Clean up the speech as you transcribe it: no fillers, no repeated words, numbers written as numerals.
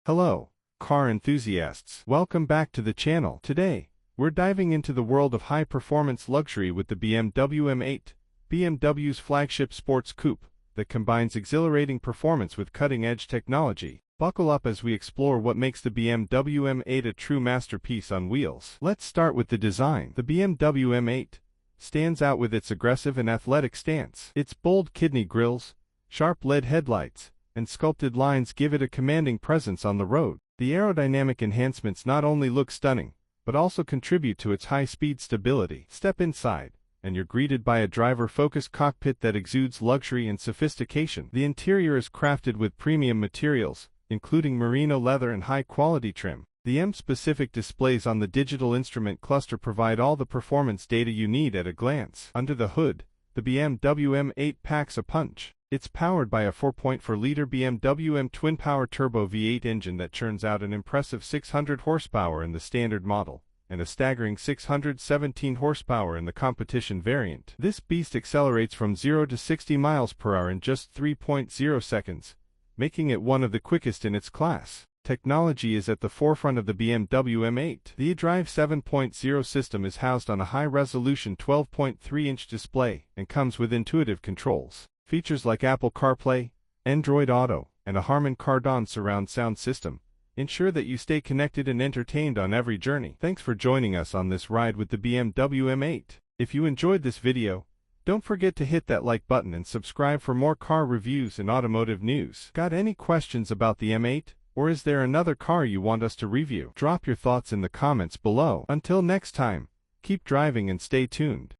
Hello, car enthusiasts. Welcome back to the channel. Today, we're diving into the world of high-performance luxury with the BMW M8, BMW's flagship sports coupe that combines exhilarating performance with cutting-edge technology. Buckle up as we explore what makes the BMW M8 a true masterpiece on wheels. Let's start with the design. The BMW M8 stands out with its aggressive and athletic stance. Its bold kidney grills, sharp LED headlights, and sculpted lines give it a commanding presence on the road. The aerodynamic enhancements not only look stunning, but also contribute to its high-speed stability. Step inside, and you're greeted by a driver-focused cockpit that exudes luxury and sophistication. The interior is crafted with premium materials, including merino leather and high-quality trim. The M-specific displays on the digital instrument cluster provide all the performance data you need at a glance. Under the hood, the BMW M8 packs a punch. It's powered by a 4.4-liter BMW M twin-power turbo V8 engine that churns out an impressive 600 horsepower in the standard model, and a staggering 617 horsepower in the competition variant. This beast accelerates from 0 to 60 miles per hour in just 3.0 seconds, making it one of the quickest in its class. Technology is at the forefront of the BMW M8. The eDrive 7.0 system is housed on a high-resolution 12.3-inch display and comes with intuitive controls. Features like Apple CarPlay, Android Auto, and a Harman Kardon surround sound system ensure that you stay connected and entertained on every journey. Thanks for joining us on this ride with the BMW M8. If you enjoyed this video, don't forget to hit that like button and subscribe for more car reviews and automotive news. Got any questions about the M8? Or is there another car you want us to review? Drop your thoughts in the comments below. Until next time, keep driving and stay tuned.